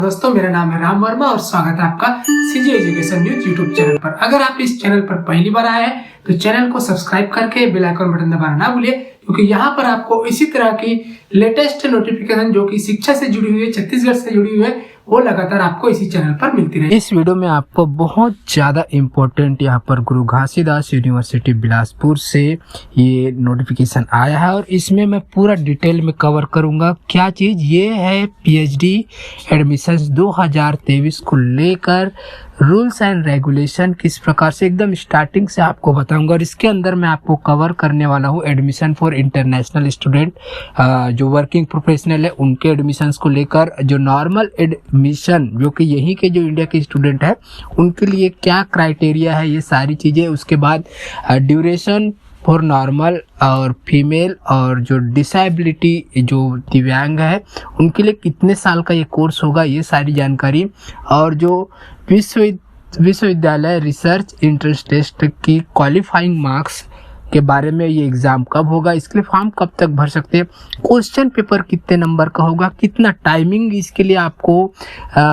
दोस्तों, मेरा नाम है राम वर्मा और स्वागत है आपका CG education news YouTube channel पर। अगर आप इस चैनल पर पहली बार आए हैं तो चैनल को सब्सक्राइब करके बेल आइकन बटन दबाना ना भूलिए, क्योंकि यहाँ पर आपको इसी तरह की लेटेस्ट नोटिफिकेशन जो कि शिक्षा से जुड़ी हुई है, छत्तीसगढ़ से जुड़ी हुई है, वो लगातार आपको इसी चैनल पर मिलती रहे। इस वीडियो में आपको बहुत ज़्यादा इम्पोर्टेंट यहाँ पर गुरु घासीदास यूनिवर्सिटी बिलासपुर से ये नोटिफिकेशन आया है और इसमें मैं पूरा डिटेल में कवर करूँगा। क्या चीज़ ये है, पीएचडी एडमिशन्स 2023 को लेकर रूल्स एंड रेगुलेशन किस प्रकार से एकदम स्टार्टिंग से आपको बताऊंगा। और इसके अंदर मैं आपको कवर करने वाला हूँ एडमिशन फॉर इंटरनेशनल स्टूडेंट, जो वर्किंग प्रोफेशनल है उनके एडमिशन्स को लेकर, जो नॉर्मल एडमिशन जो कि यहीं के जो इंडिया के स्टूडेंट है उनके लिए क्या क्राइटेरिया है, ये सारी चीज़ें। उसके बाद ड्यूरेशन फॉर नॉर्मल और फीमेल और जो डिसेबिलिटी, जो दिव्यांग है उनके लिए कितने साल का ये कोर्स होगा, ये सारी जानकारी। और जो विश्वविद्यालय रिसर्च इंट्रेंस टेस्ट की क्वालिफाइंग मार्क्स के बारे में, ये एग्ज़ाम कब होगा, इसके लिए फॉर्म कब तक भर सकते हैं, क्वेश्चन पेपर कितने नंबर का होगा, कितना टाइमिंग इसके लिए आपको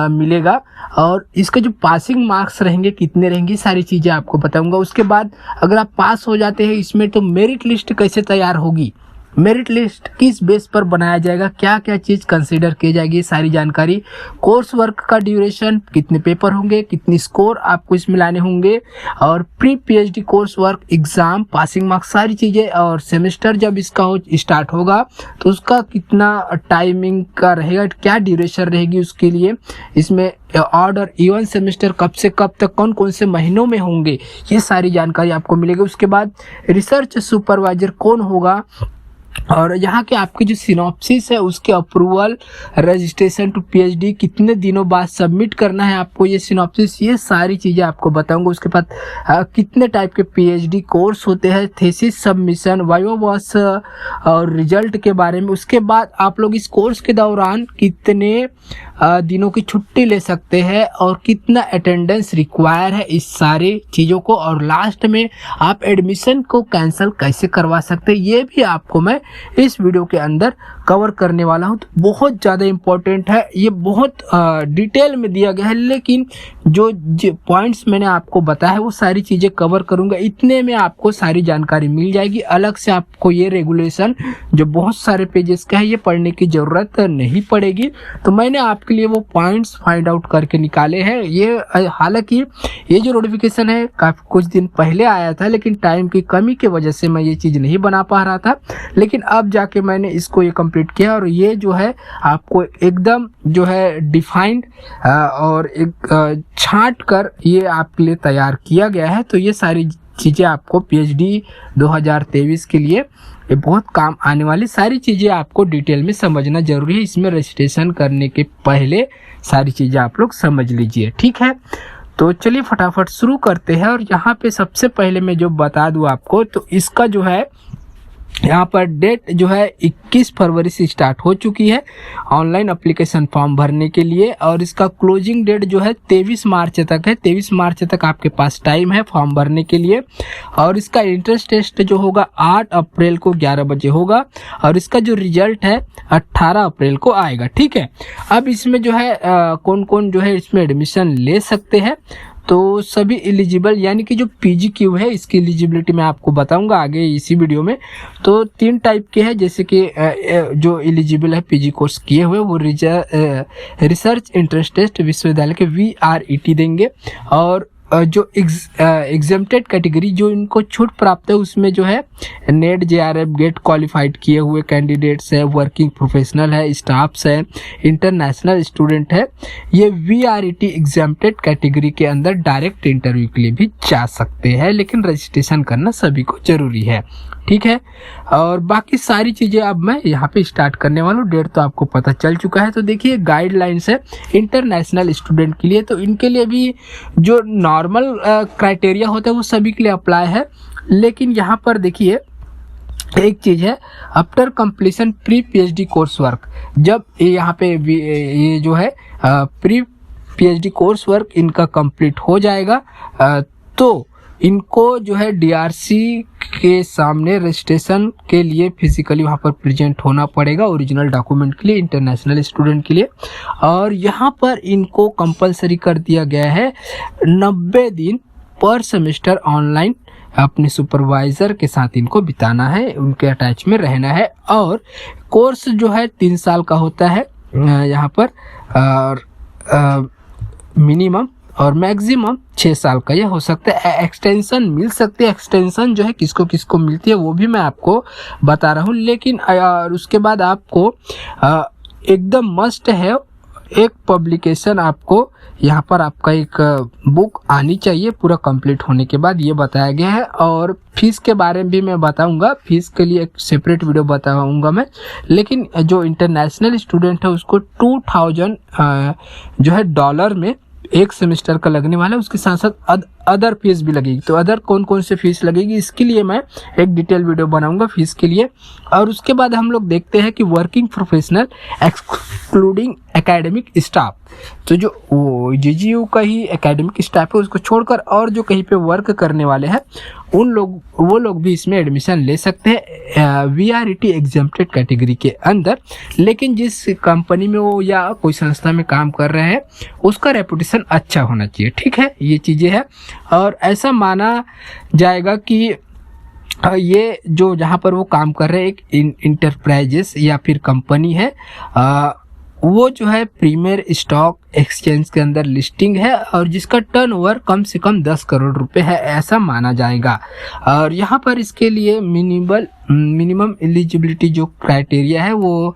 मिलेगा, और इसके जो पासिंग मार्क्स रहेंगे कितने रहेंगे, सारी चीज़ें आपको बताऊंगा। उसके बाद अगर आप पास हो जाते हैं इसमें तो मेरिट लिस्ट कैसे तैयार होगी, मेरिट लिस्ट किस बेस पर बनाया जाएगा, क्या क्या चीज़ कंसीडर की जाएगी, सारी जानकारी। कोर्स वर्क का ड्यूरेशन, कितने पेपर होंगे, कितनी स्कोर आपको इसमें लाने होंगे, और pre PhD course work exam, passing marks, सारी चीज़ें। और सेमेस्टर जब इसका स्टार्ट होगा तो उसका कितना टाइमिंग का रहेगा, क्या ड्यूरेशन रहेगी उसके लिए। इसमें ऑड और इवन सेमेस्टर कब से कब तक, कौन कौन से महीनों में होंगे, ये सारी जानकारी आपको मिलेगी। उसके बाद रिसर्च सुपरवाइजर कौन होगा, और यहाँ के आपकी जो सिनॉप्सिस है उसके अप्रूवल, रजिस्ट्रेशन टू पीएचडी कितने दिनों बाद सबमिट करना है आपको, ये सिनॉप्सिस, ये सारी चीज़ें आपको बताऊंगा। उसके बाद कितने टाइप के पीएचडी कोर्स होते हैं, थीसिस सबमिशन, वाइवा वॉस और रिजल्ट के बारे में। उसके बाद आप लोग इस कोर्स के दौरान कितने दिनों की छुट्टी ले सकते हैं और कितना अटेंडेंस रिक्वायर है, इस सारी चीज़ों को। और लास्ट में आप एडमिशन को कैंसिल कैसे करवा सकते हैं, ये भी आपको मैं इस वीडियो के अंदर कवर करने वाला हूं। तो बहुत ज़्यादा इम्पोर्टेंट है, ये बहुत डिटेल में दिया गया है, लेकिन जो पॉइंट्स मैंने आपको बताया है वो सारी चीज़ें कवर करूंगा। इतने में आपको सारी जानकारी मिल जाएगी। अलग से आपको ये रेगुलेशन जो बहुत सारे पेजेस का है ये पढ़ने की ज़रूरत नहीं पड़ेगी। तो मैंने आपके लिए वो पॉइंट्स फाइंड आउट करके निकाले हैं। ये हालांकि ये जो नोटिफिकेशन है काफ़ी कुछ दिन पहले आया था, लेकिन टाइम की कमी की वजह से मैं ये चीज़ नहीं बना पा रहा था, लेकिन अब जाके मैंने इसको ये कंप्लीट किया। और ये जो है आपको एकदम जो है डिफाइंड और एक छांट कर ये आपके लिए तैयार किया गया है। तो ये सारी चीज़ें आपको पीएचडी 2023 के लिए ये बहुत काम आने वाली सारी चीज़ें आपको डिटेल में समझना जरूरी है। इसमें रजिस्ट्रेशन करने के पहले सारी चीज़ें आप लोग समझ लीजिए, ठीक है। तो चलिए फटाफट शुरू करते हैं। और यहाँ पे सबसे पहले मैं जो बता दूँ आपको, तो इसका जो है यहाँ पर डेट जो है 21 फरवरी से स्टार्ट हो चुकी है ऑनलाइन एप्लीकेशन फॉर्म भरने के लिए, और इसका क्लोजिंग डेट जो है 23 मार्च तक है। 23 मार्च तक आपके पास टाइम है फॉर्म भरने के लिए। और इसका एंट्रेंस टेस्ट जो होगा 8 अप्रैल को 11 बजे होगा, और इसका जो रिजल्ट है 18 अप्रैल को आएगा, ठीक है। अब इसमें जो है कौन कौन जो है इसमें एडमिशन ले सकते हैं, तो सभी एलिजिबल, यानी कि जो पीजीक्यू है इसकी एलिजिबिलिटी मैं आपको बताऊंगा आगे इसी वीडियो में। तो 3 टाइप के हैं, जैसे कि जो एलिजिबल है पीजी कोर्स किए हुए वो रिसर्च इंट्रेंस टेस्ट विश्वविद्यालय के VRET देंगे। और जो एग्जेम्प्टेड कैटेगरी जो इनको छूट प्राप्त है उसमें जो है नेट JRF गेट क्वालिफाइड किए हुए कैंडिडेट्स है, वर्किंग प्रोफेशनल है, स्टाफ्स है, इंटरनेशनल स्टूडेंट है, ये VRET एग्जेम्प्टेड कैटेगरी के अंदर डायरेक्ट इंटरव्यू के लिए भी जा सकते हैं, लेकिन रजिस्ट्रेशन करना सभी को जरूरी है, ठीक है। और बाकी सारी चीज़ें अब मैं यहाँ पे स्टार्ट करने वाला हूँ। डेट तो आपको पता चल चुका है। तो देखिए गाइडलाइंस है इंटरनेशनल स्टूडेंट के लिए, तो इनके लिए भी जो नॉर्मल क्राइटेरिया होता है वो सभी के लिए अप्लाई है। लेकिन यहाँ पर देखिए एक चीज़ है, after completion pre PhD course work, जब यहाँ पे ये जो है प्री पीएचडी कोर्स वर्क इनका कंप्लीट हो जाएगा तो इनको जो है डीआरसी के सामने रजिस्ट्रेशन के लिए फिजिकली वहाँ पर प्रेजेंट होना पड़ेगा ओरिजिनल डॉक्यूमेंट के लिए, इंटरनेशनल स्टूडेंट के लिए। और यहाँ पर इनको कंपलसरी कर दिया गया है 90 दिन पर सेमेस्टर ऑनलाइन अपने सुपरवाइजर के साथ इनको बिताना है, उनके अटैच में रहना है। और कोर्स जो है 3 साल का होता है यहाँ पर, और मिनिमम और मैक्सिमम 6 साल का ये हो सकता है। एक्सटेंशन मिल सकती है, एक्सटेंशन जो है किसको किसको मिलती है वो भी मैं आपको बता रहा हूँ। लेकिन और उसके बाद आपको एकदम मस्ट है एक पब्लिकेशन, आपको यहाँ पर आपका एक बुक आनी चाहिए पूरा कंप्लीट होने के बाद, ये बताया गया है। और फीस के बारे में भी मैं बताऊंगा, फीस के लिए एक सेपरेट वीडियो बताऊंगा मैं। लेकिन जो इंटरनेशनल स्टूडेंट है उसको 2000 जो है डॉलर में एक सेमेस्टर का लगने वाला है। उसके साथ साथ अदर फीस भी लगेगी। तो अदर कौन कौन से फीस लगेगी इसके लिए मैं एक डिटेल वीडियो बनाऊंगा फीस के लिए। और उसके बाद हम लोग देखते हैं कि working professional excluding academic staff, तो जो जीजीयू का ही एकेडमिक स्टाफ है उसको छोड़कर और जो कहीं पे वर्क करने वाले हैं वो लोग भी इसमें एडमिशन ले सकते हैं वीआरईटी एग्जेम्प्टेड कैटेगरी के अंदर। लेकिन जिस कंपनी में वो या कोई संस्था में काम कर रहे हैं उसका रेपुटेशन अच्छा होना चाहिए, ठीक है, ये चीज़ें हैं। और ऐसा माना जाएगा कि ये जो जहाँ पर वो काम कर रहे हैं एक इंटरप्राइजेस या फिर कंपनी है, वो जो है प्रीमियर स्टॉक एक्सचेंज के अंदर लिस्टिंग है और जिसका टर्नओवर कम से कम 10 करोड़ रुपए है, ऐसा माना जाएगा। और यहाँ पर इसके लिए मिनिमम एलिजिबिलिटी जो क्राइटेरिया है वो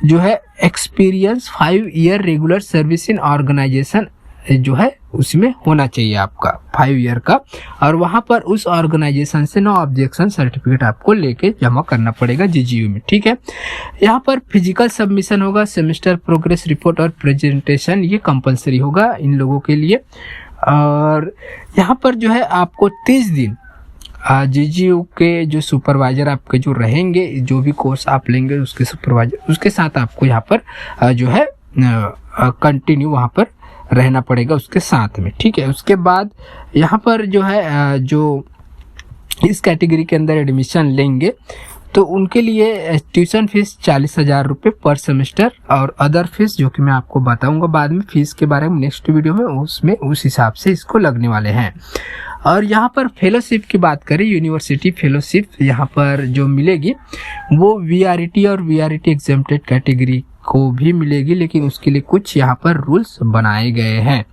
जो है experience 5 year regular service in organisation जो है उसमें होना चाहिए आपका 5 ईयर का। और वहाँ पर उस ऑर्गेनाइजेशन से नो ऑब्जेक्शन सर्टिफिकेट आपको लेके जमा करना पड़ेगा जीजीयू में, ठीक है। यहाँ पर फिजिकल सबमिशन होगा, सेमेस्टर प्रोग्रेस रिपोर्ट और प्रेजेंटेशन ये कंपलसरी होगा इन लोगों के लिए। और यहाँ पर जो है आपको 30 दिन जीजीयू के जो सुपरवाइजर आपके जो रहेंगे, जो भी कोर्स आप लेंगे उसके सुपरवाइजर उसके साथ आपको यहाँ पर जो है कंटिन्यू वहाँ पर रहना पड़ेगा उसके साथ में, ठीक है। उसके बाद यहाँ पर जो है जो इस कैटेगरी के अंदर एडमिशन लेंगे तो उनके लिए ट्यूशन फीस 40,000 रुपये पर सेमेस्टर और अदर फीस जो कि मैं आपको बताऊंगा बाद में फीस के बारे में नेक्स्ट वीडियो में, उसमें उस हिसाब से इसको लगने वाले हैं। और यहाँ पर फेलोशिप की बात करें, यूनिवर्सिटी फेलोशिप यहाँ पर जो मिलेगी वो वीआरईटी और वीआरईटी एग्जेम्प्टेड कैटेगरी को भी मिलेगी, लेकिन उसके लिए कुछ यहाँ पर रूल्स बनाए गए हैं।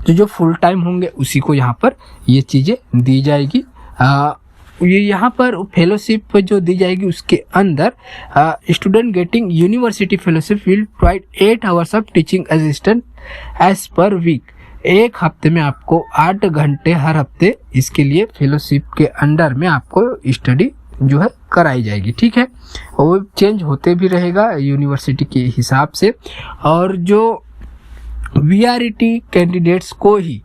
तो जो फुल टाइम होंगे उसी को यहाँ पर ये चीज़ें दी जाएगी। ये यहाँ पर फेलोशिप जो दी जाएगी उसके अंदर student getting university fellowship will provide 8 hours of teaching assistant as per week. एक हफ्ते में आपको 8 घंटे हर हफ्ते इसके लिए फेलोशिप के अंडर में आपको स्टडी जो है कराई जाएगी, ठीक है। और वो चेंज होते भी रहेगा यूनिवर्सिटी के हिसाब से। और जो वीआरईटी कैंडिडेट्स को ही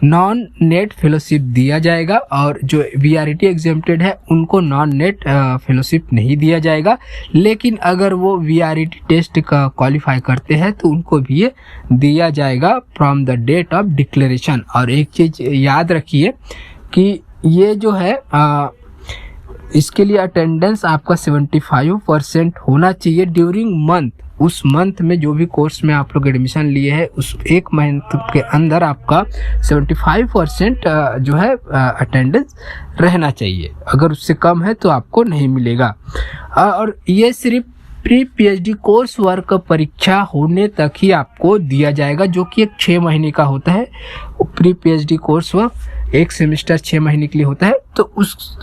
नॉन नेट फेलोशिप दिया जाएगा और जो वीआरईटी एग्जेम्प्टेड है उनको नॉन नेट फेलोशिप नहीं दिया जाएगा। लेकिन अगर वो वीआरईटी टेस्ट का क्वालिफाई करते हैं तो उनको भी ये दिया जाएगा from the date of declaration. और एक चीज़ याद रखिए कि ये जो है इसके लिए अटेंडेंस आपका 75% होना चाहिए ड्यूरिंग मंथ। उस मंथ में जो भी कोर्स में आप लोग एडमिशन लिए हैं उस एक मंथ के अंदर आपका 75% जो है अटेंडेंस रहना चाहिए। अगर उससे कम है तो आपको नहीं मिलेगा। और ये सिर्फ प्री पीएचडी कोर्स वर्क परीक्षा होने तक ही आपको दिया जाएगा, जो कि एक 6 महीने का होता है। प्री पीएचडी कोर्स वर्क एक सेमेस्टर 6 महीने के लिए होता है, तो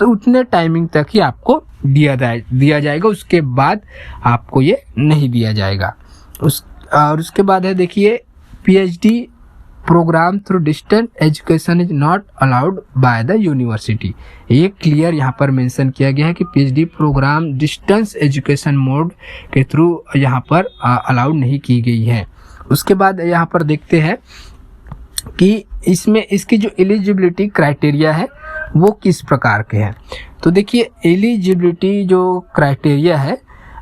उतने टाइमिंग तक ही आपको दिया जाएगा। उसके बाद आपको ये नहीं दिया जाएगा। और उसके बाद है देखिए, PhD programme through distance education is not allowed by the university. ये क्लियर यहाँ पर मेंशन किया गया है कि PhD programme distance education mode के थ्रू यहाँ पर अलाउड नहीं की गई है। उसके बाद यहाँ पर देखते हैं कि इसमें इसकी जो एलिजिबिलिटी क्राइटेरिया है वो किस प्रकार के हैं। तो देखिए, एलिजिबिलिटी जो क्राइटेरिया है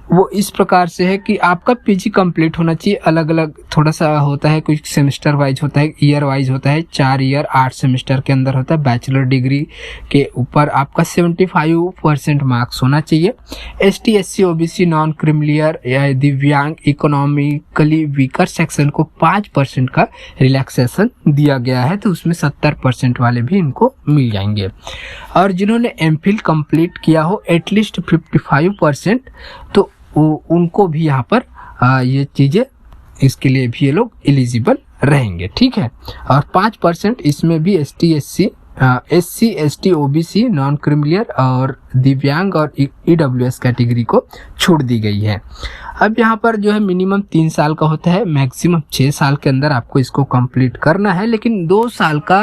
वो इस प्रकार से है कि आपका पीजी कंप्लीट होना चाहिए। अलग अलग थोड़ा सा होता है, कुछ सेमेस्टर वाइज होता है, ईयर वाइज होता है। 4 ईयर 8 सेमेस्टर के अंदर होता है। बैचलर डिग्री के ऊपर आपका 75% मार्क्स होना चाहिए। ST SC OBC non creamy layer या दिव्यांग इकोनॉमिकली वीकर सेक्शन को 5% का रिलैक्सेशन दिया गया है, तो उसमें 70% वाले भी इनको मिल जाएंगे। और जिन्होंने MPhil कंप्लीट किया हो एटलीस्ट 55%, तो उनको भी यहाँ पर ये चीज़ें, इसके लिए भी ये लोग एलिजिबल रहेंगे। ठीक है। और 5% इसमें भी ST SC ST OBC non creamy layer और दिव्यांग और EWS कैटेगरी को छूट दी गई है। अब यहाँ पर जो है मिनिमम 3 साल का होता है, मैक्सिमम 6 साल के अंदर आपको इसको कंप्लीट करना है, लेकिन 2 साल का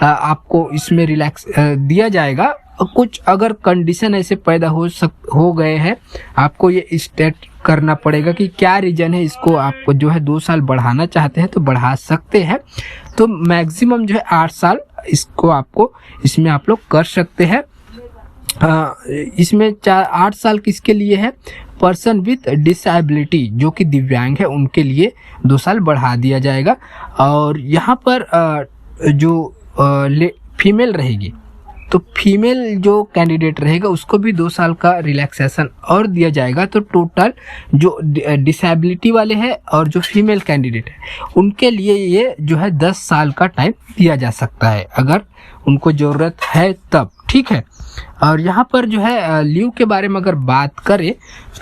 आपको इसमें रिलैक्स दिया जाएगा। कुछ अगर कंडीशन ऐसे पैदा हो गए हैं, आपको ये स्टेट करना पड़ेगा कि क्या रीजन है, इसको आपको जो है 2 साल बढ़ाना चाहते हैं तो बढ़ा सकते हैं। तो मैक्सिमम जो है 8 साल इसको आपको इसमें आप लोग कर सकते हैं। इसमें 8 साल किसके लिए है? पर्सन विथ डिसेबिलिटी जो कि दिव्यांग है उनके लिए 2 साल बढ़ा दिया जाएगा। और यहाँ पर जो फीमेल रहेगी, तो फीमेल जो कैंडिडेट रहेगा उसको भी 2 साल का रिलैक्सेशन और दिया जाएगा। तो टोटल जो डिसेबिलिटी वाले हैं और जो फीमेल कैंडिडेट है उनके लिए ये जो है 10 साल का टाइम दिया जा सकता है, अगर उनको ज़रूरत है तब। ठीक है। और यहाँ पर जो है लीव के बारे में अगर बात करें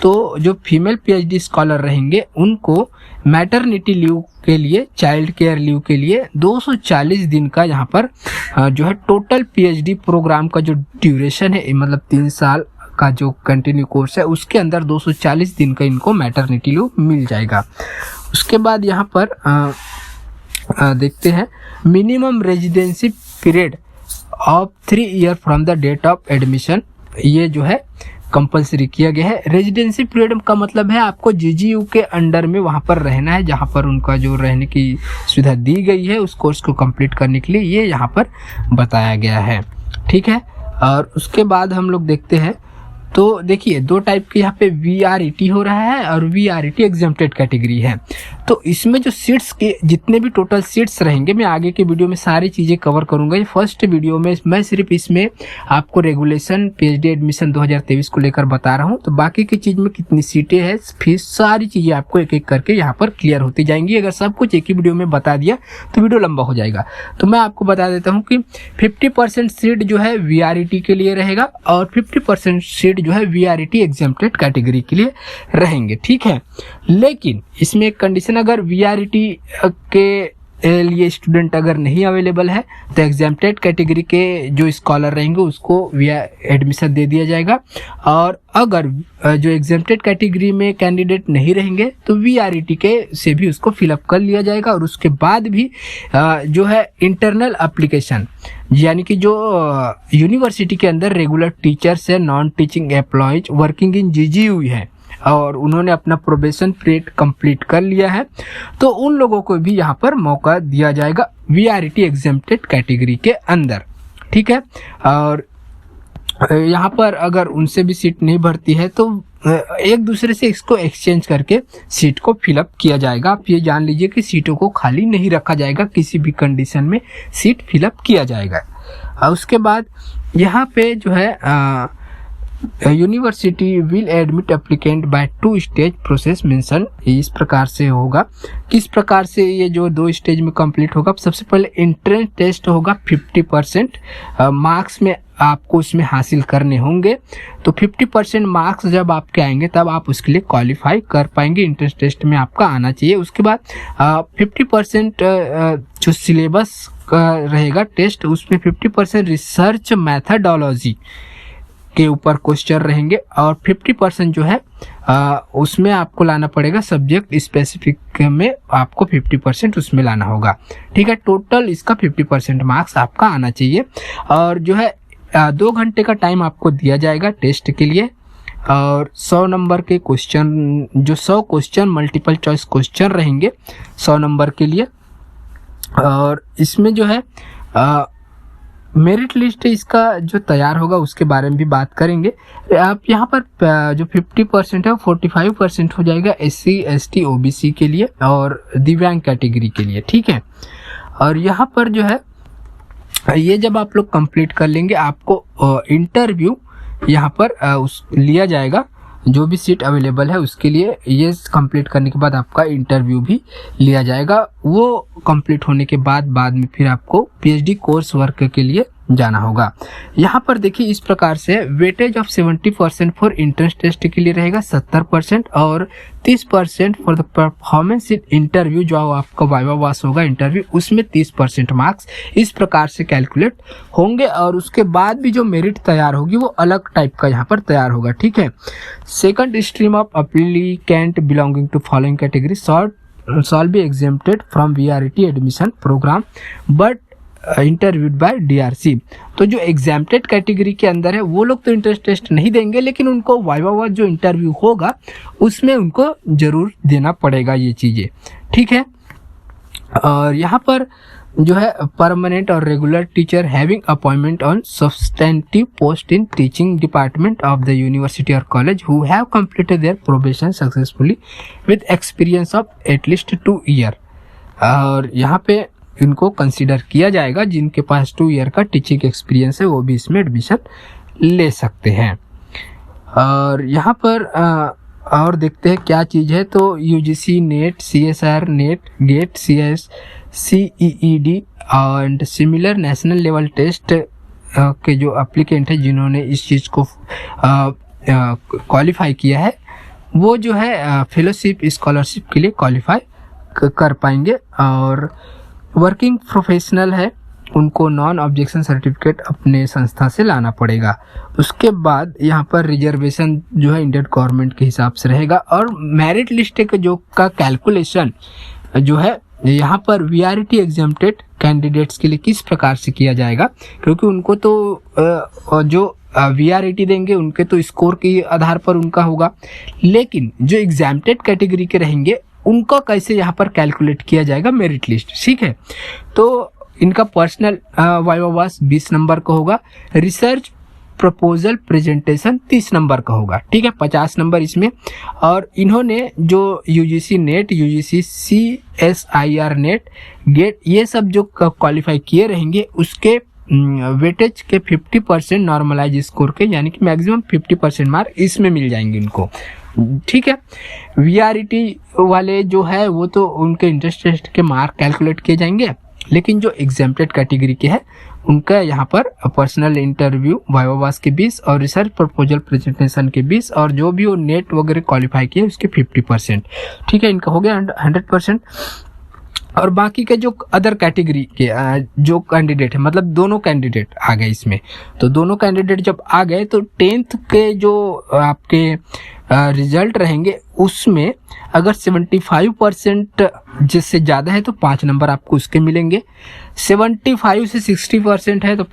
तो जो फीमेल PhD स्कॉलर रहेंगे उनको मैटरनिटी लीव के लिए, चाइल्ड केयर लीव के लिए 240 दिन का यहाँ पर जो है टोटल PhD प्रोग्राम का जो ड्यूरेशन है, मतलब 3 साल का जो कंटिन्यू कोर्स है उसके अंदर 240 दिन का इनको मैटरनिटी लीव मिल जाएगा। उसके बाद यहाँ पर देखते हैं minimum residency period of 3 year from the date of admission, ये जो है कंपलसरी किया गया है। रेजिडेंसी पीरियड का मतलब है आपको GGU के अंडर में वहाँ पर रहना है, जहाँ पर उनका जो रहने की सुविधा दी गई है उस कोर्स को कंप्लीट करने के लिए, ये यहाँ पर बताया गया है। ठीक है। और उसके बाद हम लोग देखते हैं, तो देखिए 2 टाइप के यहाँ पे VRET हो रहा है और VRET एग्जम्प्टेड कैटेगरी है। तो इसमें जो सीट्स के जितने भी टोटल सीट्स रहेंगे, मैं आगे के वीडियो में सारी चीज़ें कवर करूंगा। ये फर्स्ट वीडियो में मैं सिर्फ इसमें आपको रेगुलेशन PhD एडमिशन 2023 को लेकर बता रहा हूँ। तो बाकी की चीज़ में कितनी सीटें हैं, फिर सारी चीज़ें आपको एक एक करके यहाँ पर क्लियर होती जाएंगी। अगर सब कुछ एक ही वीडियो में बता दिया तो वीडियो लंबा हो जाएगा। तो मैं आपको बता देता हूँ कि 50% सीट जो है VRET के लिए रहेगा और 50% सीट जो है VRET एग्जम्प्टेड कैटेगरी के लिए रहेंगे। ठीक है। लेकिन इसमें एक कंडीशन, अगर VRET के लिए स्टूडेंट अगर नहीं अवेलेबल है तो एग्जम्प्टेड कैटेगरी के जो स्कॉलर रहेंगे उसको एडमिशन दे दिया जाएगा। और अगर जो एग्जम्प्टेड कैटेगरी में कैंडिडेट नहीं रहेंगे तो VRET के से भी उसको फिलअप कर लिया जाएगा। और उसके बाद भी जो है इंटरनल एप्लीकेशन, यानी कि जो यूनिवर्सिटी के अंदर रेगुलर टीचर्स है, non teaching employees working in GGU है और उन्होंने अपना प्रोबेशन पीरियड कंप्लीट कर लिया है, तो उन लोगों को भी यहाँ पर मौका दिया जाएगा VRET एग्जम्प्टेड कैटेगरी के अंदर। ठीक है। और यहाँ पर अगर उनसे भी सीट नहीं भरती है तो एक दूसरे से इसको एक्सचेंज करके सीट को फिलअप किया जाएगा। आप ये जान लीजिए कि सीटों को खाली नहीं रखा जाएगा, किसी भी कंडीशन में सीट फिलअप किया जाएगा। और उसके बाद यहाँ पे जो है university will admit applicant by 2 stage process mention, इस प्रकार से होगा। किस प्रकार से ये जो 2 स्टेज में कंप्लीट होगा? सबसे पहले एंट्रेंस टेस्ट होगा, 50% मार्क्स में आपको उसमें हासिल करने होंगे। तो 50% मार्क्स जब आपके आएंगे तब आप उसके लिए क्वालिफाई कर पाएंगे, एंट्रेंस टेस्ट में आपका आना चाहिए। उसके बाद 50% जो सिलेबस रहेगा टेस्ट, उसमें 50% रिसर्च मैथडोलॉजी के ऊपर क्वेश्चन रहेंगे और 50% जो है उसमें आपको लाना पड़ेगा सब्जेक्ट स्पेसिफिक में, आपको 50% उसमें लाना होगा। ठीक है। टोटल इसका 50% मार्क्स आपका आना चाहिए। और जो है 2 घंटे का टाइम आपको दिया जाएगा टेस्ट के लिए और 100 नंबर के क्वेश्चन, जो 100 क्वेश्चन मल्टीपल चॉइस क्वेश्चन रहेंगे 100 नंबर के लिए। और इसमें जो है मेरिट लिस्ट इसका जो तैयार होगा उसके बारे में भी बात करेंगे। आप यहाँ पर जो 50% है वो 45% हो जाएगा SC ST OBC के लिए और दिव्यांग कैटेगरी के लिए, ठीक है। और यहाँ पर जो है ये जब आप लोग कंप्लीट कर लेंगे आपको इंटरव्यू यहाँ पर लिया जाएगा, जो भी सीट अवेलेबल है उसके लिए। ये कंप्लीट करने के बाद आपका इंटरव्यू भी लिया जाएगा। वो कंप्लीट होने के बाद में फिर आपको PhD कोर्स वर्क के लिए जाना होगा। यहाँ पर देखिए इस प्रकार से weightage of 70% for entrance test के लिए रहेगा 70% और 30% for the performance in interview, जो आपका वाइवा वास होगा इंटरव्यू, उसमें 30% मार्क्स इस प्रकार से कैलकुलेट होंगे। और उसके बाद भी जो मेरिट तैयार होगी वो अलग टाइप का यहाँ पर तैयार होगा, ठीक है। Second stream of applicant belonging to following category shall be exempted from VRET admission programme but interviewed by DRC। तो जो एग्जाम्प्टेड कैटेगरी के अंदर है वो लोग तो इंट्रेंस टेस्ट नहीं देंगे, लेकिन उनको वाइवा वास जो इंटरव्यू होगा उसमें उनको जरूर देना पड़ेगा ये चीज़ें, ठीक है। और यहाँ पर जो है परमानेंट और regular teacher having appointment on substantive post in teaching department of the university और college who have completed their probation successfully with experience of at least 2 year. और यहाँ पे इनको कंसीडर किया जाएगा, जिनके पास 2 ईयर का टीचिंग एक्सपीरियंस है वो भी इसमें एडमिशन ले सकते हैं। और यहाँ पर और देखते हैं क्या चीज़ है। तो UGC NET, CSR NET, GATE, CS, CEED and similar national level test के जो एप्लीकेंट है जिन्होंने इस चीज़ को क्वालिफाई किया है वो जो है फेलोशिप स्कॉलरशिप के लिए क्वालिफाई कर पाएंगे। और वर्किंग प्रोफेशनल है उनको नॉन ऑब्जेक्शन सर्टिफिकेट अपने संस्था से लाना पड़ेगा। उसके बाद यहाँ पर रिजर्वेशन जो है इंडियन गवर्नमेंट के हिसाब से रहेगा। और मेरिट लिस्ट के जो का कैलकुलेशन जो है यहाँ पर VRET एग्जाम्प्टेड कैंडिडेट्स के लिए किस प्रकार से किया जाएगा, क्योंकि उनको तो जो VRET देंगे उनके तो स्कोर के आधार पर उनका होगा, लेकिन जो एग्जाम्प्टेड कैटेगरी के रहेंगे उनका कैसे यहाँ पर कैलकुलेट किया जाएगा मेरिट लिस्ट, ठीक है। तो इनका पर्सनल वाइवा वास 20 नंबर का होगा, रिसर्च प्रपोजल प्रेजेंटेशन 30 नंबर का होगा, ठीक है, 50 नंबर इसमें। और इन्होंने जो UGC NET, UGC CSIR NET, GATE, ये सब जो क्वालिफाई किए रहेंगे उसके वेटेज के 50% नॉर्मलाइज स्कोर के, यानी कि मैक्सिमम 50% मार्क इसमें मिल जाएंगे इनको, ठीक है। VRET वाले जो है वो तो उनके इंट्रेंस टेस्ट के मार्क कैलकुलेट किए जाएंगे, लेकिन जो एग्जाम्प्टेड कैटेगरी के है उनका यहाँ पर पर्सनल इंटरव्यू वाइवा वास के 20 और रिसर्च प्रपोजल प्रेजेंटेशन के 20 और जो भी वो नेट वगैरह क्वालिफाई किए उसके 50%, ठीक है। इनका हो गया 100%। और बाकी के जो अदर कैटेगरी के जो कैंडिडेट है, मतलब दोनों कैंडिडेट आ गए इसमें, तो दोनों कैंडिडेट जब आ गए तो 10th के जो आपके रिजल्ट रहेंगे उसमें अगर 75% जिससे ज़्यादा है तो 5 नंबर आपको उसके मिलेंगे, 75 से 60% है तो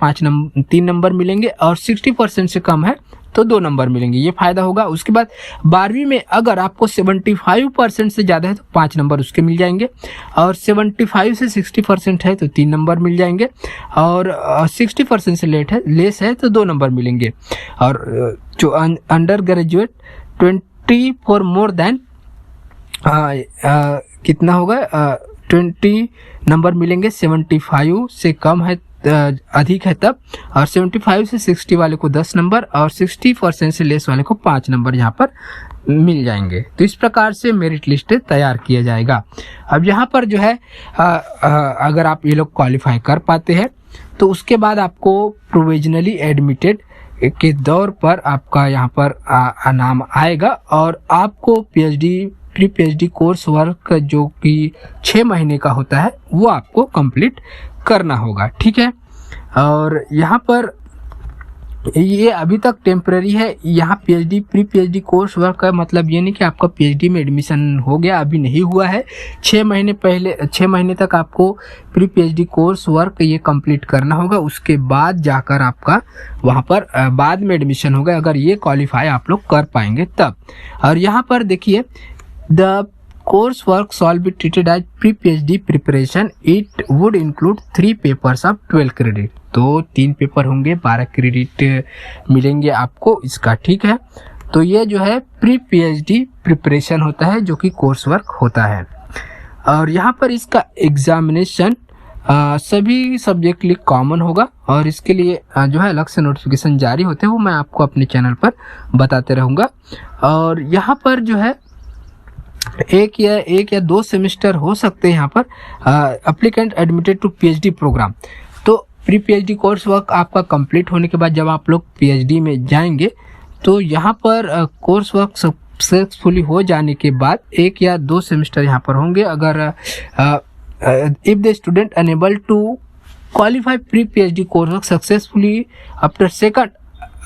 3 नंबर मिलेंगे, और 60% से कम है तो 2 नंबर मिलेंगे, ये फायदा होगा। उसके बाद 12वीं में अगर आपको 75% से ज़्यादा है तो 5 नंबर उसके मिल जाएंगे, और 75 से 60% है तो 3 नंबर मिल जाएंगे, और 60% से लेस है तो 2 नंबर मिलेंगे। और जो under graduate 20 for more than कितना होगा 20 नंबर मिलेंगे, 75 से कम है अधिक है तब, और 75 से 60 वाले को 10 नंबर और 60% से लेस वाले को 5 नंबर यहाँ पर मिल जाएंगे। तो इस प्रकार से मेरिट लिस्ट तैयार किया जाएगा। अब यहाँ पर जो है अगर आप ये लोग क्वालिफाई कर पाते हैं तो उसके बाद आपको प्रोविजनली एडमिटेड के दौर पर आपका यहाँ पर नाम आएगा, और आपको प्री PhD कोर्स वर्क जो कि 6 महीने का होता है वो आपको कंप्लीट करना होगा, ठीक है। और यहाँ पर ये अभी तक टेम्पररी है। यहाँ प्री PhD कोर्स वर्क का मतलब ये नहीं कि आपका PhD में एडमिशन हो गया, अभी नहीं हुआ है। 6 महीने तक आपको प्री PhD कोर्स वर्क ये कंप्लीट करना होगा, उसके बाद जाकर आपका वहाँ पर बाद में एडमिशन होगा, अगर ये क्वालिफाई आप लोग कर पाएंगे तब। और यहाँ पर देखिए the course work shall be treated as pre PhD preparation. It would include 3 papers of 12 credit. तो 3 पेपर होंगे, 12 क्रेडिट मिलेंगे आपको इसका, ठीक है। तो ये जो है प्री PhD प्रिपरेशन होता है, जो कि कोर्स वर्क होता है। और यहाँ पर इसका एग्जामिनेशन सभी सब्जेक्ट के लिए कॉमन होगा, और इसके लिए जो है अलग से नोटिफिकेशन जारी होते हैं, वो मैं आपको अपने चैनल पर बताते रहूँगा। और यहाँ पर जो है एक या 2 सेमेस्टर हो सकते हैं यहाँ पर applicant admitted to PhD programme. तो प्री PhD कोर्स वर्क आपका कंप्लीट होने के बाद जब आप लोग PhD में जाएंगे, तो यहाँ पर कोर्स वर्क सक्सेसफुली हो जाने के बाद 1 या 2 सेमेस्टर यहाँ पर होंगे। अगर if the student unable to qualify pre PhD course work successfully after second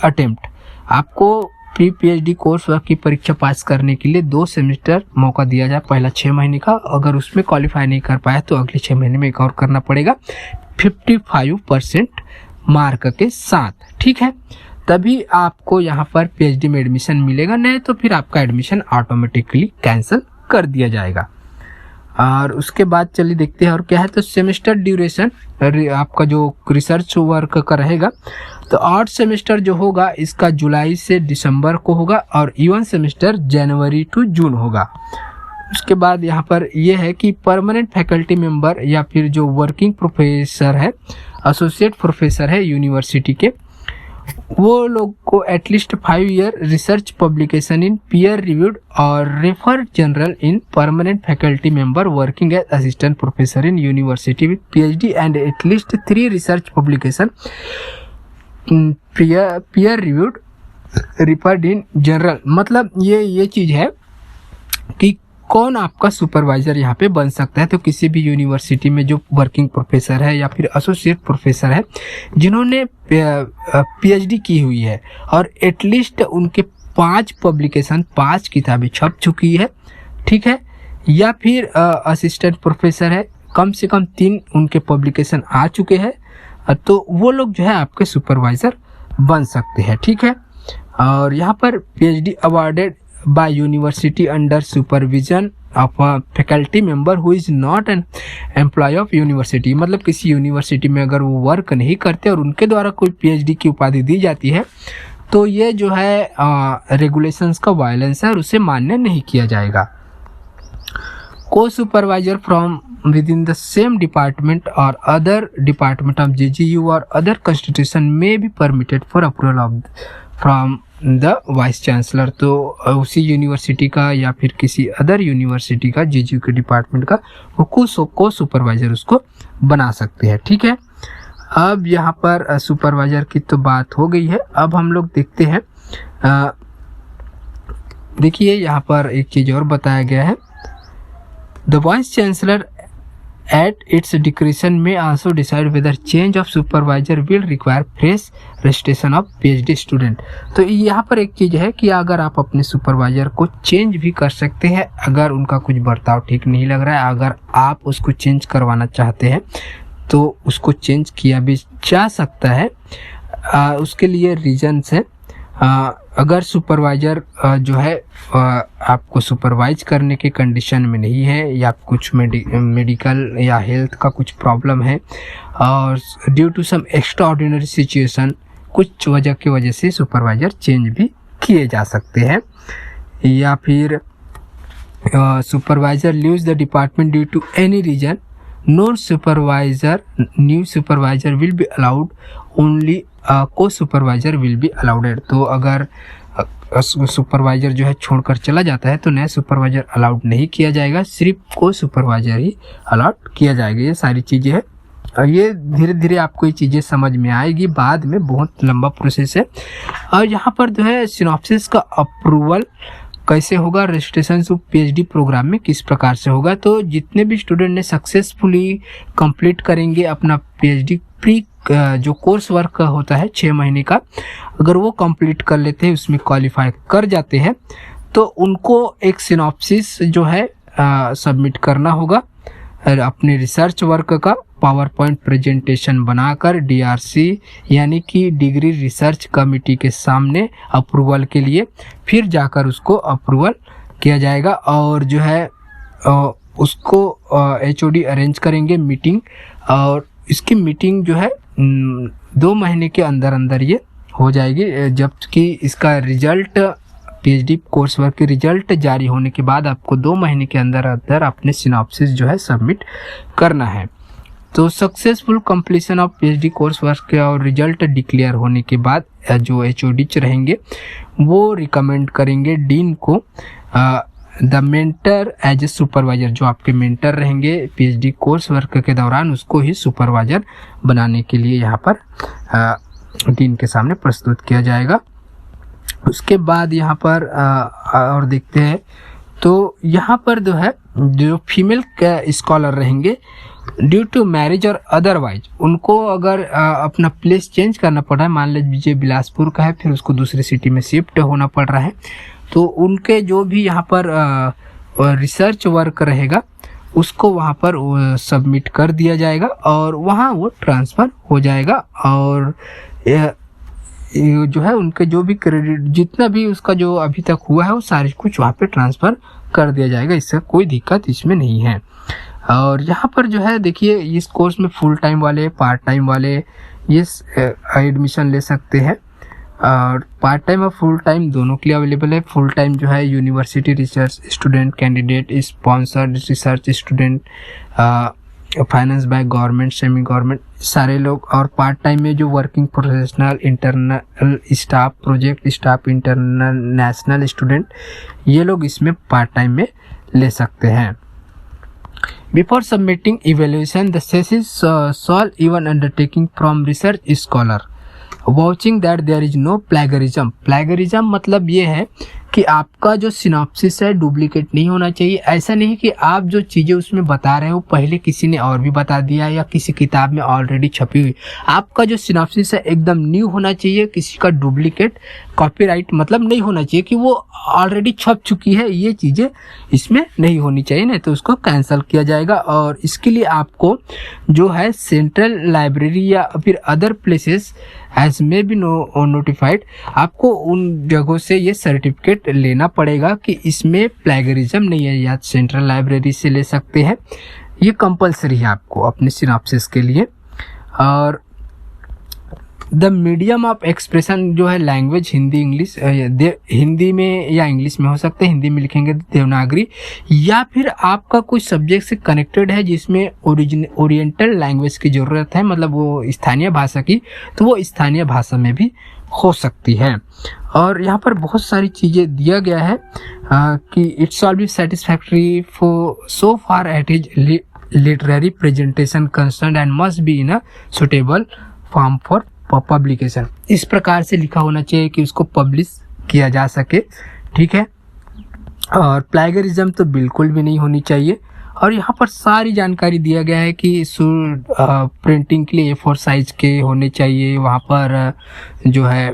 attempt, आपको प्री PhD कोर्स वर्क की परीक्षा पास करने के लिए 2 सेमेस्टर मौका दिया जाए, पहला 6 महीने का। अगर उसमें क्वालिफाई नहीं कर पाया तो अगले 6 महीने में एक और करना पड़ेगा 55% मार्क के साथ, ठीक है। तभी आपको यहाँ पर PhD में एडमिशन मिलेगा, नहीं तो फिर आपका एडमिशन ऑटोमेटिकली कैंसिल कर दिया जाएगा। और उसके बाद चलिए देखते हैं और क्या है। तो सेमेस्टर ड्यूरेशन आपका जो रिसर्च वर्क का रहेगा, तो 8 सेमेस्टर जो होगा इसका जुलाई से दिसंबर को होगा, और even semester January to June होगा। उसके बाद यहाँ पर यह है कि परमानेंट फैकल्टी मेंबर या फिर जो वर्किंग प्रोफेसर है, एसोसिएट प्रोफेसर है यूनिवर्सिटी के, वो लोग को at least 5 year research publication in peer reviewed और refer journal in permanent faculty member working as assistant professor in university with PhD and at least 3 research publication peer reviewed referred in journal. मतलब ये चीज है कि कौन आपका सुपरवाइजर यहाँ पे बन सकता है। तो किसी भी यूनिवर्सिटी में जो वर्किंग प्रोफेसर है या फिर एसोसिएट प्रोफेसर है जिन्होंने PhD की हुई है और एटलीस्ट उनके 5 पब्लिकेशन 5 किताबें छप चुकी है, ठीक है, या फिर असिस्टेंट प्रोफेसर है कम से कम 3 उनके पब्लिकेशन आ चुके हैं, तो वो लोग जो है आपके सुपरवाइजर बन सकते हैं, ठीक है। और यहाँ पर PhD awarded by university under supervision of a faculty member who is not an employee of university। मतलब किसी यूनिवर्सिटी में अगर वो वर्क नहीं करते और उनके द्वारा कोई PhD की उपाधि दी जाती है, तो ये जो है रेगुलेशंस का वायलेंस है और उसे मान्य नहीं किया जाएगा। को supervisor from within the same department or other department of JGU or other constitution may be permitted for approval from the vice chancellor. तो उसी यूनिवर्सिटी का या फिर किसी अदर यूनिवर्सिटी का JGU के डिपार्टमेंट का वो को सुपरवाइजर उसको बना सकते हैं, ठीक है। अब यहाँ पर सुपरवाइजर की तो बात हो गई है। अब हम लोग देखते हैं, देखिए यहाँ पर एक चीज़ और बताया गया है। The vice chancellor at its discretion may also decide whether change of supervisor will require fresh registration of PhD student। तो यहाँ पर एक चीज़ है कि अगर आप अपने सुपरवाइजर को चेंज भी कर सकते हैं, अगर उनका कुछ बर्ताव ठीक नहीं लग रहा है, अगर आप उसको चेंज करवाना चाहते हैं तो उसको चेंज किया भी जा सकता है। उसके लिए रीजन्स है। अगर सुपरवाइजर जो है आपको सुपरवाइज करने के कंडीशन में नहीं है, या कुछ मेडिकल या हेल्थ का कुछ प्रॉब्लम है, और due to some extraordinary situation, कुछ वजह की वजह से सुपरवाइजर चेंज भी किए जा सकते हैं। या फिर supervisor leaves the department due to any reason, new supervisor will be allowed, only को सुपरवाइजर विल बी अलाउडेड। तो अगर सुपरवाइजर जो है छोड़कर चला जाता है तो नया सुपरवाइजर अलाउड नहीं किया जाएगा, सिर्फ को सुपरवाइजर ही अलाउड किया जाएगा। ये सारी चीज़ें हैं, ये धीरे धीरे आपको ये चीज़ें समझ में आएगी, बाद में बहुत लंबा प्रोसेस है। और यहाँ पर जो है सिनॉप्सिस का अप्रूवल कैसे होगा, रजिस्ट्रेशन टू PhD प्रोग्राम में किस प्रकार से होगा। तो जितने भी स्टूडेंट ने सक्सेसफुली कंप्लीट करेंगे अपना PhD प्री जो कोर्स वर्क होता है 6 महीने का, अगर वो कंप्लीट कर लेते हैं, उसमें क्वालिफाई कर जाते हैं, तो उनको एक सिनॉप्सिस जो है सबमिट करना होगा अपने रिसर्च वर्क का, पावर पॉइंट प्रेजेंटेशन बनाकर DRC यानी कि डिग्री रिसर्च कमेटी के सामने अप्रूवल के लिए, फिर जाकर उसको अप्रूवल किया जाएगा। और जो है उसको HOD अरेंज करेंगे मीटिंग, और इसकी मीटिंग जो है 2 महीने के अंदर अंदर ये हो जाएगी, जबकि इसका रिजल्ट PhD कोर्स वर्क के रिजल्ट जारी होने के बाद आपको 2 महीने के अंदर अंदर अपने सिनॉप्सिस जो है सबमिट करना है। तो successful completion of PhD course work के और रिजल्ट डिक्लेयर होने के बाद जो HOD रहेंगे वो रिकमेंड करेंगे डीन को the mentor as a supervisor, जो आपके मेंटर रहेंगे PhD कोर्स वर्क के दौरान उसको ही सुपरवाइजर बनाने के लिए यहाँ पर डीन के सामने प्रस्तुत किया जाएगा। उसके बाद यहाँ पर और देखते हैं, तो यहाँ पर जो फीमेल स्कॉलर रहेंगे ड्यू टू मैरिज और अदरवाइज, उनको अगर अपना प्लेस चेंज करना पड़ रहा है, मान लीजिए बिलासपुर का है फिर उसको दूसरी सिटी में शिफ्ट होना पड़ रहा है, तो उनके जो भी यहाँ पर रिसर्च वर्क रहेगा उसको वहाँ पर सबमिट कर दिया जाएगा और वहाँ वो ट्रांसफ़र हो जाएगा। और जो है उनके जो भी क्रेडिट जितना भी उसका जो अभी तक हुआ है वो सारे कुछ वहाँ पे ट्रांसफ़र कर दिया जाएगा, इससे कोई दिक्कत इसमें नहीं है। और यहाँ पर जो है देखिए इस कोर्स में फुल टाइम वाले पार्ट टाइम वाले ये एडमिशन ले सकते हैं, और पार्ट टाइम और फुल टाइम दोनों के लिए अवेलेबल है। फुल टाइम जो है university research student, candidate, sponsored research student, finance by government, semi government सारे लोग, और पार्ट टाइम में जो working professional, internal staff, project staff, international student, ये लोग इसमें पार्ट टाइम में ले सकते हैं। Before submitting evaluation, the thesis shall even undertaking from research scholar watching that there is no plagiarism। Plagiarism मतलब ये है कि आपका जो सिनॉप्सिस है डुप्लीकेट नहीं होना चाहिए। ऐसा नहीं कि आप जो चीज़ें उसमें बता रहे हो पहले किसी ने और भी बता दिया या किसी किताब में ऑलरेडी छपी हुई। आपका जो सिनॉप्सिस है एकदम न्यू होना चाहिए, किसी का डुप्लीकेट कॉपीराइट मतलब नहीं होना चाहिए कि वो ऑलरेडी छप चुकी है, ये चीज़ें इसमें नहीं होनी चाहिए, नहीं तो उसको कैंसिल किया जाएगा। और इसके लिए आपको जो है सेंट्रल लाइब्रेरी या फिर other places as may be notified, आपको उन जगहों से ये सर्टिफिकेट लेना पड़ेगा कि इसमें प्लेगरिज्म नहीं है, या सेंट्रल लाइब्रेरी से ले सकते हैं। ये कंपलसरी है आपको अपने सिनॉप्सिस के लिए। और द मीडियम ऑफ एक्सप्रेशन जो है लैंग्वेज हिंदी इंग्लिश, हिंदी में या इंग्लिश में हो सकते हैं। हिंदी में लिखेंगे देवनागरी, या फिर आपका कोई सब्जेक्ट से कनेक्टेड है जिसमें ओरिएंटल लैंग्वेज की ज़रूरत है, मतलब वो स्थानीय भाषा की, तो वो स्थानीय भाषा में भी हो सकती है। और यहाँ पर बहुत सारी चीज़ें दिया गया है कि it shall be satisfactory for so far at is literary presentation concern and must be in a suitable form for publication. इस प्रकार से लिखा होना चाहिए कि उसको पब्लिश किया जा सके, ठीक है। और प्लेगरिज्म तो बिल्कुल भी नहीं होनी चाहिए। और यहाँ पर सारी जानकारी दिया गया है कि प्रिंटिंग के लिए A4 साइज के होने चाहिए, वहाँ पर जो है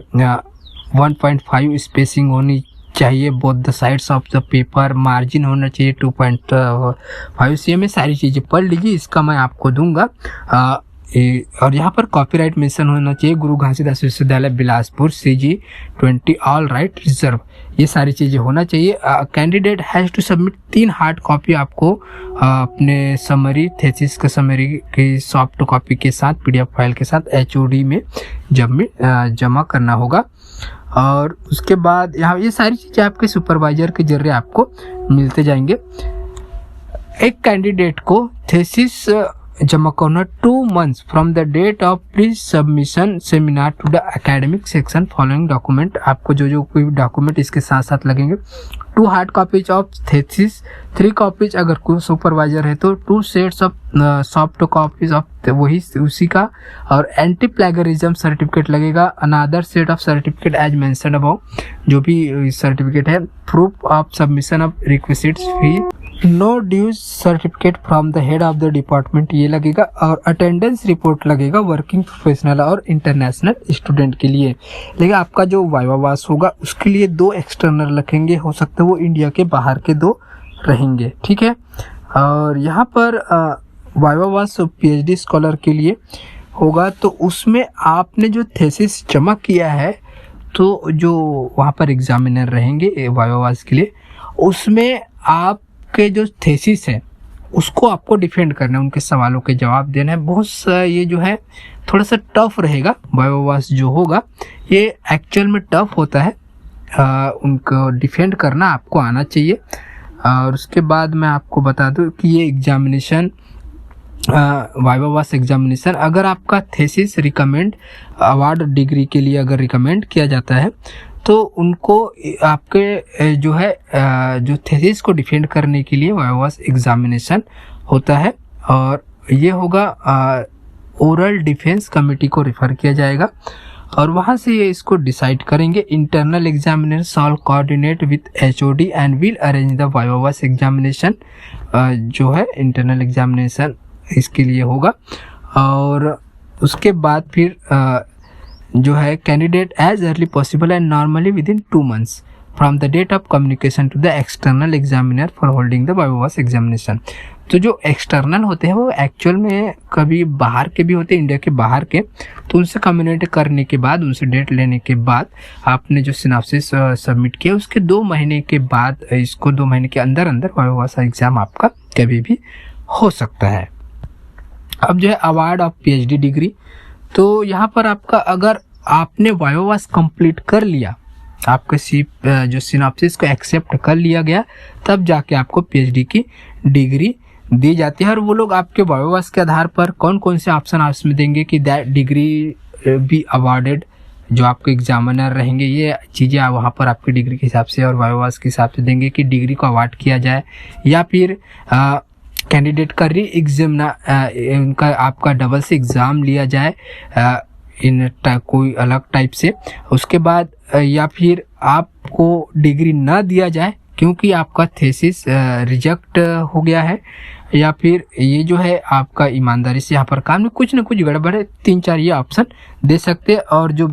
1.5 स्पेसिंग होनी चाहिए both the sides of the paper, margin होना चाहिए 2.5 cm में। सारी चीज़ें पढ़ लीजिए, इसका मैं आपको दूंगा। और यहाँ पर कॉपीराइट मेंशन होना चाहिए गुरु घासीदास विश्वविद्यालय Bilaspur CG20 all right reserve, ये सारी चीज़ें होना चाहिए। Candidate has to submit 3 hard copy आपको अपने समरी थेसिस का समरी की सॉफ्ट कॉपी के साथ PDF फाइल के साथ HOD में जमा करना होगा। और उसके बाद यहाँ ये सारी चीज़ें आपके सुपरवाइजर के जरिए आपको मिलते जाएंगे। एक कैंडिडेट को थेसिस जमा करना 2 months from the date of pre submission seminar to the academic section following document. आपको जो कोई डॉक्यूमेंट इसके साथ साथ लगेंगे, 2 hard copies of thesis, 3 copies अगर कोई सुपरवाइजर है तो 2 sets of soft copies of वही उसी का, और एंटी प्लेगरिज्म सर्टिफिकेट लगेगा। Another set of certificate as mentioned above, जो भी सर्टिफिकेट है। Proof of submission of requisites fee, no dues certificate from the head of the department ये लगेगा। और अटेंडेंस रिपोर्ट लगेगा वर्किंग प्रोफेशनल और इंटरनेशनल स्टूडेंट के लिए। लेकिन आपका जो वाइवा वास होगा उसके लिए 2 एक्सटर्नल रखेंगे, हो सकता है वो इंडिया के बाहर के 2 रहेंगे, ठीक है। और यहाँ पर वाइवा वास PhD स्कॉलर के लिए होगा, तो उसमें आपने जो थेसिस जमा किया है, तो जो वहाँ पर एग्जामिनर रहेंगे वाइवा वास के लिए, उसमें आप आपके जो थेसिस है उसको आपको डिफेंड करना है, उनके सवालों के जवाब देना है। बहुत ये जो है थोड़ा सा टफ रहेगा। वाइवा जो होगा ये एक्चुअल में टफ होता है, उनको डिफेंड करना आपको आना चाहिए। और उसके बाद मैं आपको बता दूं कि ये एग्जामिनेशन वाइवा एग्जामिनेशन, अगर आपका थेसिस रिकमेंड अवार्ड डिग्री के लिए अगर रिकमेंड किया जाता है तो उनको आपके जो है जो थेसिस को डिफेंड करने के लिए वाइवा एग्जामिनेशन होता है, और ये होगा ओरल डिफेंस कमेटी को रेफर किया जाएगा और वहाँ से ये इसको डिसाइड करेंगे। Internal examiner shawl coordinate with HOD and will arrange the viva examination. जो है इंटरनल एग्जामिनेशन इसके लिए होगा। और उसके बाद फिर जो है candidate as early possible and normally within 2 months from the date of communication to the external examiner for holding the viva examination. तो जो एक्सटर्नल होते हैं वो एक्चुअल में कभी बाहर के भी होते हैं, इंडिया के बाहर के, तो उनसे कम्युनिकेट करने के बाद, उनसे डेट लेने के बाद आपने जो सिनॉप्सिस सबमिट किया उसके 2 महीने के बाद, इसको 2 महीने के अंदर अंदर वाइवा एग्जाम आपका कभी भी हो सकता है। अब जो है अवार्ड ऑफ पीएचडी डिग्री, तो यहाँ पर आपका अगर आपने वाइवा कंप्लीट कर लिया, आपके जो सिनॉप्सिस को एक्सेप्ट कर लिया गया, तब जाके आपको पीएचडी की डिग्री दी जाती है। और वो लोग आपके वाइवा के आधार पर कौन कौन से ऑप्शन उसमें देंगे कि दैट डिग्री बी अवार्डेड, जो आपके एग्जामिनर रहेंगे ये चीज़ें वहाँ पर आपकी डिग्री के हिसाब से और वाइवा के हिसाब से देंगे कि डिग्री को अवार्ड किया जाए या फिर कैंडिडेट का री एग्जाम उनका आपका डबल से एग्ज़ाम लिया जाए इन कोई अलग टाइप से। उसके बाद या फिर आपको डिग्री ना दिया जाए क्योंकि आपका थेसिस रिजेक्ट हो गया है, या फिर ये जो है आपका ईमानदारी से यहाँ पर काम में कुछ ना कुछ गड़बड़ है। 3-4 ये ऑप्शन दे सकते हैं। और जो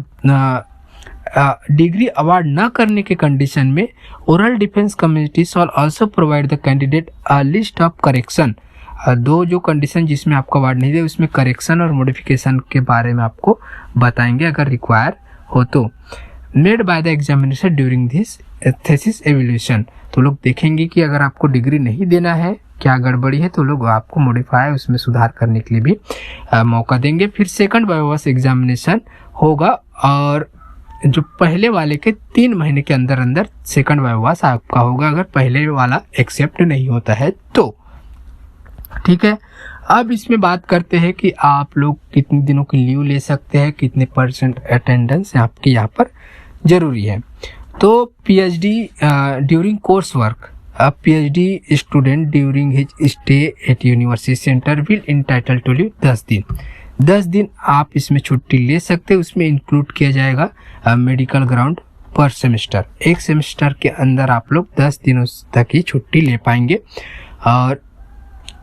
डिग्री अवार्ड ना करने के कंडीशन में oral defence committee shawl also provide the candidate a list of correction. 2 जो कंडीशन जिसमें आपको अवार्ड नहीं दे उसमें करेक्शन और मॉडिफिकेशन के बारे में आपको बताएंगे अगर रिक्वायर हो तो। Made by the examination during this thesis evolution, तो लोग देखेंगे कि अगर आपको डिग्री नहीं देना है, क्या गड़बड़ी है, तो लोग आपको मॉडिफाई उसमें सुधार करने के लिए भी मौका देंगे। फिर सेकंड वाइवा एग्जामिनेशन होगा और जो पहले वाले के 3 महीने के अंदर अंदर सेकंड वाइवा आपका होगा, अगर पहले वाला एक्सेप्ट नहीं होता है तो। ठीक है, अब इसमें बात करते हैं कि आप लोग कितने दिनों की लीव ले सकते हैं, कितने % अटेंडेंस आपके यहाँ पर जरूरी है। तो पीएचडी ड्यूरिंग कोर्स वर्क, अब PhD student during his stay at university centre will entitle to leave 10 दिन। 10 दिन आप इसमें छुट्टी ले सकते हैं। उसमें इंक्लूड किया जाएगा मेडिकल ग्राउंड पर सेमेस्टर। एक सेमेस्टर के अंदर आप लोग 10 दिनों तक ही छुट्टी ले पाएंगे। और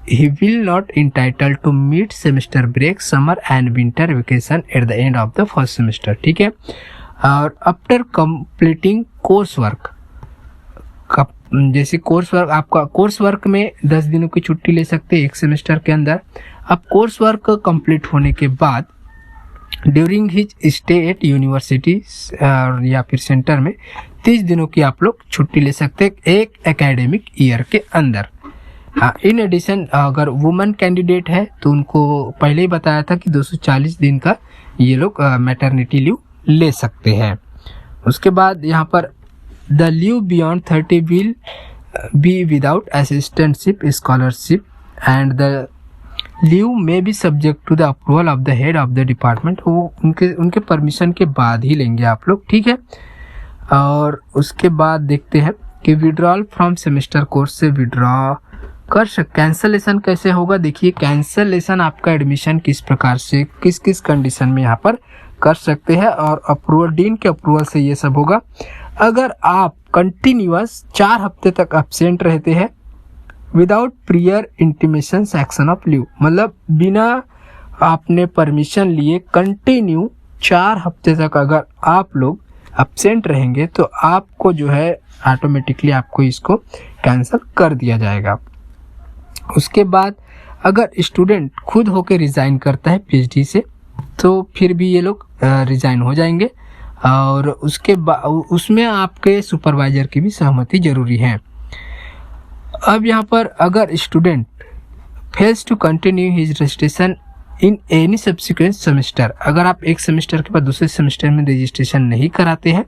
he will not entitled to meet semester break, summer and winter vacation at the end of the first semester। ठीक है, और आफ्टर कंप्लीटिंग कोर्स वर्क, जैसे कोर्स वर्क आपका कोर्स वर्क में 10 दिनों की छुट्टी ले सकते हैं एक सेमेस्टर के अंदर। अब कोर्स वर्क कंप्लीट होने के बाद during his stay at university या फिर सेंटर में 30 दिनों की आप लोग छुट्टी ले सकते हैं एक एकेडमिक ईयर के अंदर। इन एडिशन अगर वुमेन कैंडिडेट है तो उनको पहले ही बताया था कि 240 दिन का ये लोग मैटरनिटी लीव ले सकते हैं। उसके बाद यहाँ पर the leave beyond 30 will be without assistantship scholarship and the leave may be subject to the approval of the head of the department. वो उनके परमिशन के बाद ही लेंगे आप लोग। ठीक है, और उसके बाद देखते हैं कि विड्रॉल फ्रॉम सेमेस्टर कोर्स से विड्रॉ कर कैंसलेशन कैसे होगा। देखिए, कैंसलेशन आपका एडमिशन किस प्रकार से किस किस कंडीशन में यहाँ पर कर सकते हैं और अप्रूवल डीन के अप्रूवल से ये सब होगा। अगर आप कंटिन्यूअस 4 हफ्ते तक एब्सेंट रहते हैं without prior intimation section of leave, मतलब बिना आपने परमिशन लिए कंटिन्यू 4 हफ्ते तक अगर आप लोग एब्सेंट रहेंगे तो आपको जो है ऑटोमेटिकली आपको इसको कैंसिल कर दिया जाएगा। उसके बाद अगर स्टूडेंट खुद होकर रिज़ाइन करता है पीएचडी से तो फिर भी ये लोग रिज़ाइन हो जाएंगे और उसके बाद उसमें आपके सुपरवाइजर की भी सहमति जरूरी है। अब यहाँ पर अगर student fails to continue his registration in any subsequent semester, अगर आप एक सेमेस्टर के बाद दूसरे सेमेस्टर में रजिस्ट्रेशन नहीं कराते हैं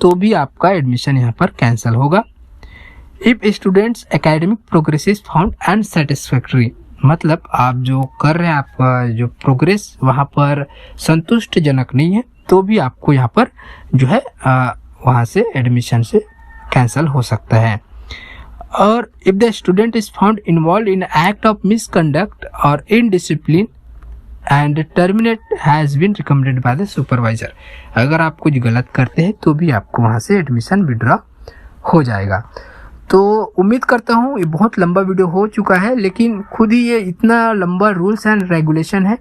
तो भी आपका एडमिशन यहाँ पर कैंसिल होगा। If students academic progress is found unsatisfactory, मतलब आप जो कर रहे हैं, आपका जो प्रोग्रेस वहाँ पर संतुष्टजनक नहीं है तो भी आपको यहाँ पर जो है वहाँ से एडमिशन से कैंसिल हो सकता है। और if the student is found involve in act of misconduct और indiscipline and terminate has been recommended by the supervisor, अगर आप कुछ गलत करते हैं तो भी आपको वहाँ से एडमिशन विड्रॉ हो जाएगा। तो उम्मीद करता हूँ ये बहुत लंबा वीडियो हो चुका है, लेकिन खुद ही ये इतना लंबा रूल्स एंड रेगुलेशन है,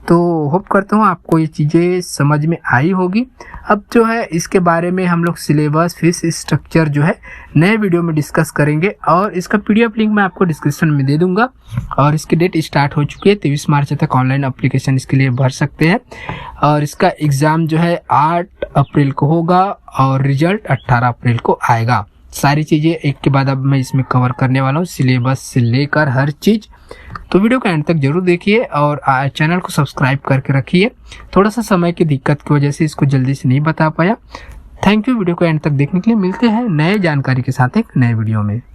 तो होप करता हूँ आपको ये चीज़ें समझ में आई होगी। अब जो है इसके बारे में हम लोग सिलेबस फीस स्ट्रक्चर जो है नए वीडियो में डिस्कस करेंगे और इसका PDF लिंक मैं आपको डिस्क्रिप्शन में दे दूंगा। और इसकी डेट स्टार्ट हो चुकी है, 23 मार्च तक ऑनलाइन एप्लीकेशन इसके लिए भर सकते हैं और इसका एग्ज़ाम जो है 8 अप्रैल को होगा और रिजल्ट 18 अप्रैल को आएगा। सारी चीज़ें एक के बाद अब मैं इसमें कवर करने वाला हूँ, सिलेबस से लेकर हर चीज़। तो वीडियो को एंड तक जरूर देखिए और चैनल को सब्सक्राइब करके रखिए। थोड़ा सा समय की दिक्कत की वजह से इसको जल्दी से नहीं बता पाया। थैंक यू वीडियो को एंड तक देखने के लिए। मिलते हैं नए जानकारी के साथ एक नए वीडियो में।